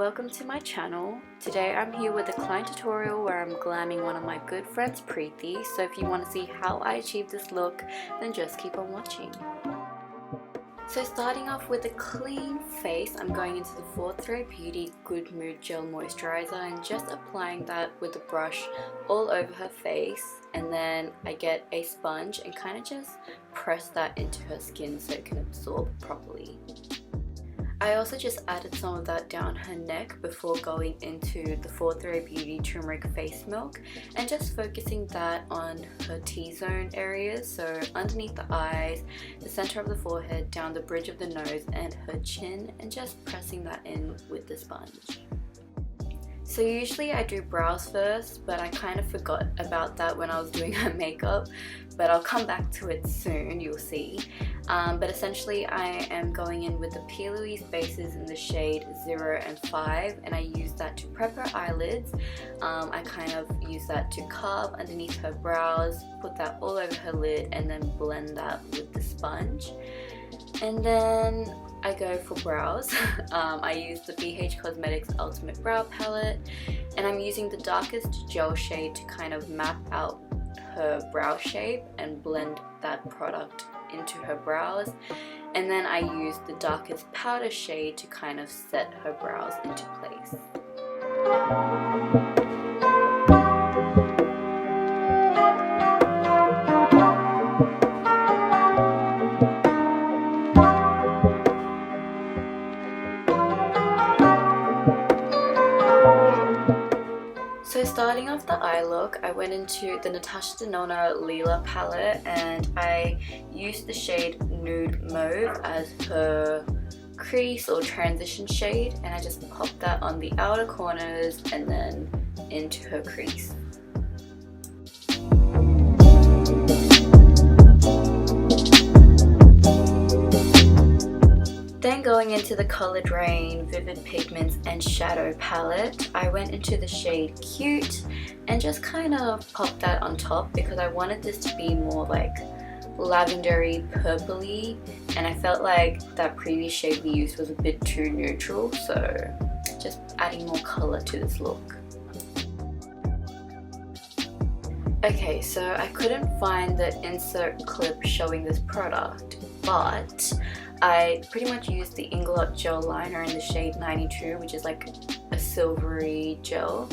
welcome to my channel. Today I'm here with a client tutorial where I'm glamming one of my good friends Preethi, so if you want to see how I achieved this look, then just keep on watching. So starting off with a clean face, I'm going into the 4th Ray Beauty Good Mood Gel Moisturiser and just applying that with a brush all over her face, and then I get a sponge and kind of just press that into her skin so it can absorb properly. I also just added some of that down her neck before going into the 4th Ray Beauty Turmeric Face Milk and just focusing that on her T-zone areas, so underneath the eyes, the center of the forehead, down the bridge of the nose and her chin, and just pressing that in with the sponge. So usually I do brows first, but I kind of forgot about that when I was doing her makeup, but I'll come back to it soon, you'll see. But essentially I am going in with the P.Louise Bases in the shade 0 and 5, and I use that to prep her eyelids. I kind of use that to carve underneath her brows, put that all over her lid, and then blend that with the sponge. And then I go for brows. I use the BHcosmetics Ultimate Brow Palette, and I'm using the darkest gel shade to kind of map out her brow shape and blend that product into her brows. And then I use the darkest powder shade to kind of set her brows into place. So starting off the eye look, I went into the Natasha Denona Lila palette and I used the shade Nude Mauve as her crease or transition shade, and I just popped that on the outer corners and then into her crease. Then going into the colored Raine Vivid Pigments and Shadow palette, I went into the shade Cute and just kind of popped that on top because I wanted this to be more like lavendery purpley, and I felt like that previous shade we used was a bit too neutral, so just adding more color to this look. Okay, so I couldn't find the insert clip showing this product, but I pretty much used the Inglot Gel Liner in the shade 92, which is like a silvery gel,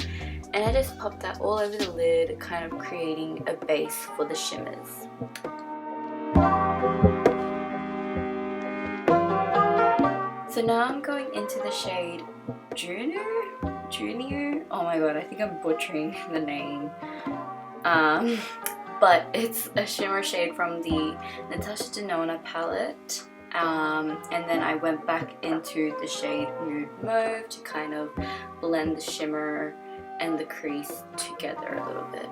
and I just popped that all over the lid, kind of creating a base for the shimmers. So now I'm going into the shade Junior? Oh my god, I think I'm butchering the name. But it's a shimmer shade from the Natasha Denona palette. And then I went back into the shade Nude Mauve to kind of blend the shimmer and the crease together a little bit.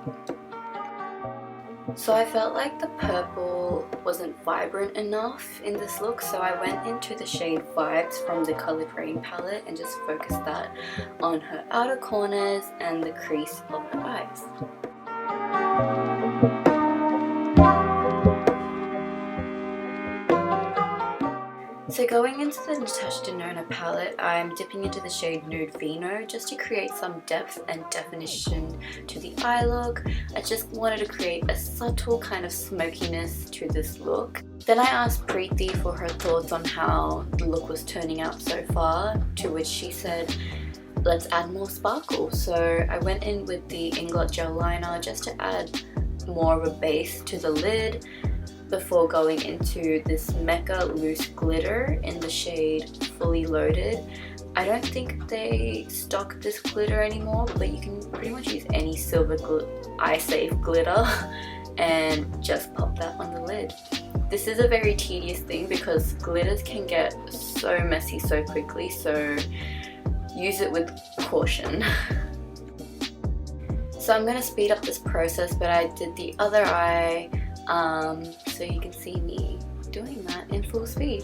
So I felt like the purple wasn't vibrant enough in this look, so I went into the shade Vibes from the colored Raine palette and just focused that on her outer corners and the crease of her eyes. So going into the Natasha Denona palette, I'm dipping into the shade Nude Vino just to create some depth and definition to the eye look. I just wanted to create a subtle kind of smokiness to this look. Then I asked Preethi for her thoughts on how the look was turning out so far, to which she said, let's add more sparkle. So I went in with the Inglot Gel Liner just to add more of a base to the lid, before going into this Mecca loose glitter in the shade Fully Loaded. I don't think they stock this glitter anymore, but you can pretty much use any silver eye safe glitter and just pop that on the lid. This is a very tedious thing because glitters can get so messy so quickly, so use it with caution. So I'm going to speed up this process, but I did the other eye so you can see me doing that in full speed.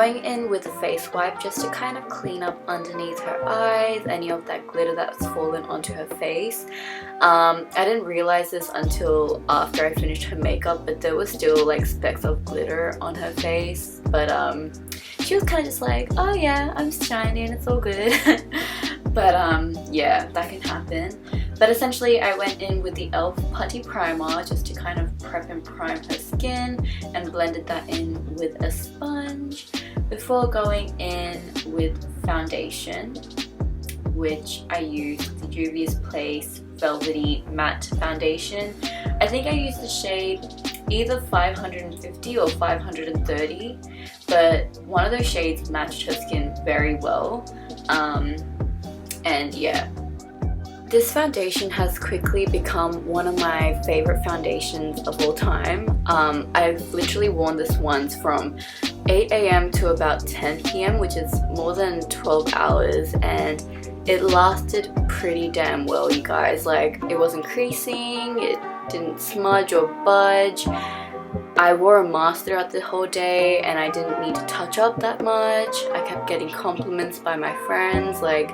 going in with a face wipe just to kind of clean up underneath her eyes, any of that glitter that's fallen onto her face. I didn't realize this until after I finished her makeup, but there was still like specks of glitter on her face. But she was kind of just like, oh yeah, I'm shiny and it's all good. But yeah, that can happen. But essentially I went in with the e.l.f. Putty Primer just to kind of prep and prime her skin, and blended that in with a sponge before going in with foundation, which I used the Juvias Place Velvety Matte Foundation. I think I used the shade either 550 or 530, but one of those shades matched her skin very well. And yeah, this foundation has quickly become one of my favorite foundations of all time. I've literally worn this once from 8 AM to about 10 PM, which is more than 12 hours, and it lasted pretty damn well, you guys. Like, it wasn't creasing, it didn't smudge or budge. I wore a mask throughout the whole day and I didn't need to touch up that much. I kept getting compliments by my friends. Like,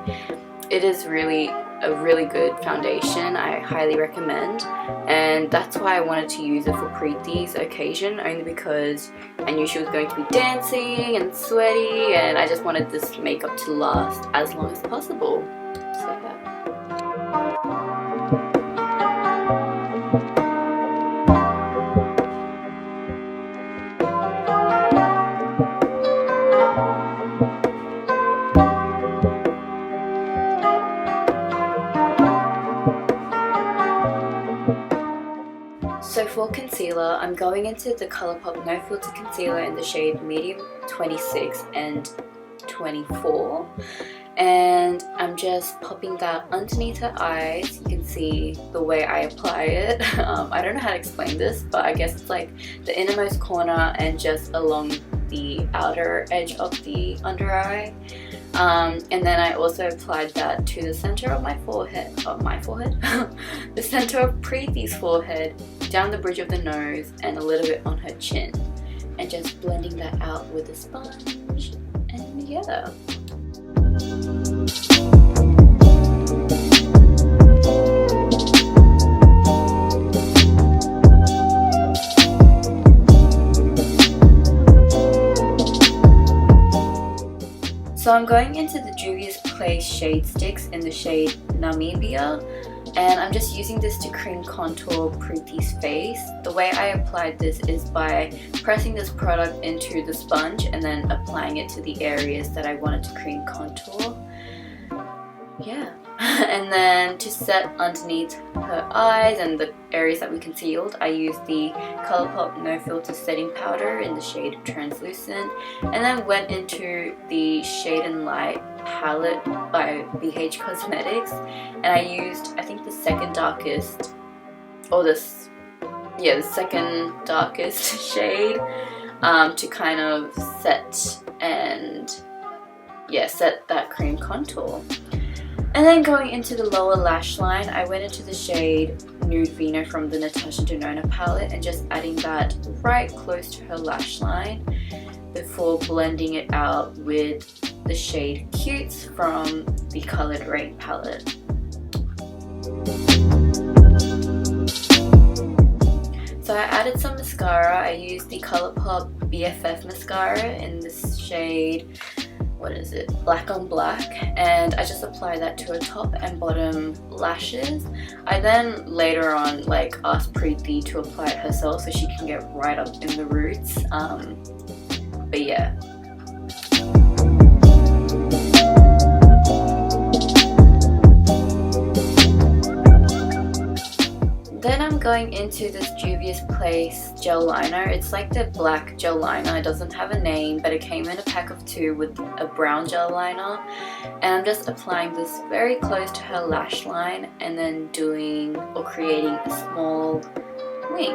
it is really a really good foundation. I highly recommend, and that's why I wanted to use it for Preethi's occasion, only because I knew she was going to be dancing and sweaty, and I just wanted this makeup to last as long as possible. So yeah. So for concealer, I'm going into the Colourpop No Filter Concealer in the shade Medium 26 and 24. And I'm just popping that underneath her eyes. You can see the way I apply it. I don't know how to explain this, but I guess it's like the innermost corner and just along the outer edge of the under eye. And then I also applied that to the center of my forehead, the center of Preethi's forehead, down the bridge of the nose, and a little bit on her chin, and just blending that out with a sponge. And yeah. So I'm going into the Juvias Place Shade Sticks in the shade Namibia, and I'm just using this to cream contour Preethi's face. The way I applied this is by pressing this product into the sponge and then applying it to the areas that I wanted to cream contour. Yeah. And then to set underneath her eyes and the areas that we concealed, I used the Colourpop No Filter Setting Powder in the shade Translucent, and then went into the Shade and Light palette by BHcosmetics, and I used, I think, the second darkest, or the second darkest shade to kind of set that cream contour. And then going into the lower lash line, I went into the shade Nude Vino from the Natasha Denona palette and just adding that right close to her lash line before blending it out with the shade Cutes from the colored Raine palette. So I added some mascara. I used the Colourpop BFF mascara in this shade, what is it, Black on Black, and I just apply that to her top and bottom lashes. I then later on asked Preethi to apply it herself so she can get right up in the roots, but yeah. Then I'm going into this Juvias Place gel liner. It's like the black gel liner. It doesn't have a name, but it came in a pack of 2 with a brown gel liner. And I'm just applying this very close to her lash line and then creating a small wing.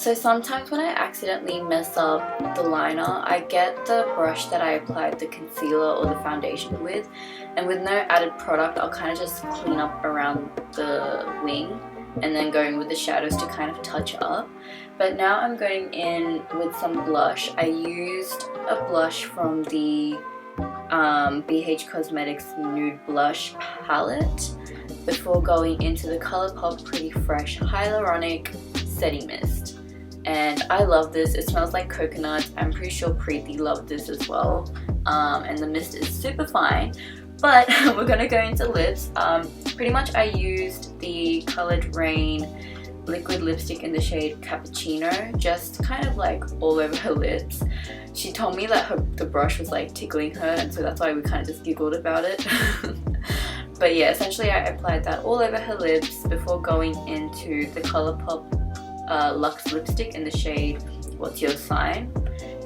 So sometimes when I accidentally mess up the liner, I get the brush that I applied the concealer or the foundation with, and with no added product, I'll kind of just clean up around the wing and then going with the shadows to kind of touch up. But now I'm going in with some blush. I used a blush from the BH Cosmetics Nude Blush palette before going into the Colourpop Pretty Fresh Hyaluronic Setting Mist. And I love this. It smells like coconut. I'm pretty sure Preethi loved this as well. And the mist is super fine. But we're gonna go into lips. Pretty much I used the colored Raine liquid lipstick in the shade Cappuccino, just kind of like all over her lips. She told me that the brush was like tickling her, and so that's why we kind of just giggled about it. But yeah, essentially I applied that all over her lips before going into the Colourpop Luxe lipstick in the shade What's Your Sign,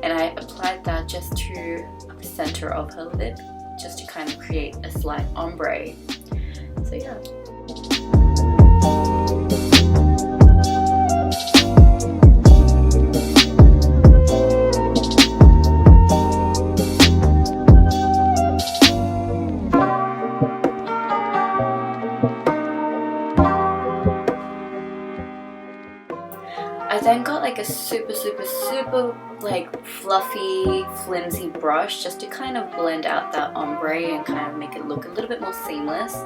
and I applied that just to the center of her lip, just to kind of create a slight ombre. So yeah. I then got like a super like fluffy, flimsy brush just to kind of blend out that ombre and kind of make it look a little bit more seamless.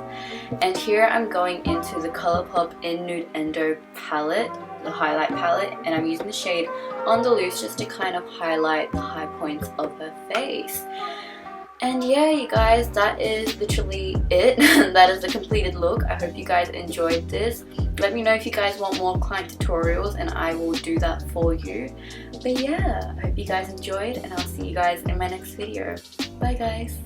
And here I'm going into the Colourpop In-Nude-Endo palette, the highlight palette, and I'm using the shade On the Loose just to kind of highlight the high points of her face. And yeah, you guys, that is literally it. That is the completed look. I hope you guys enjoyed this. Let me know if you guys want more client tutorials and I will do that for you. But yeah, I hope you guys enjoyed and I'll see you guys in my next video. Bye guys.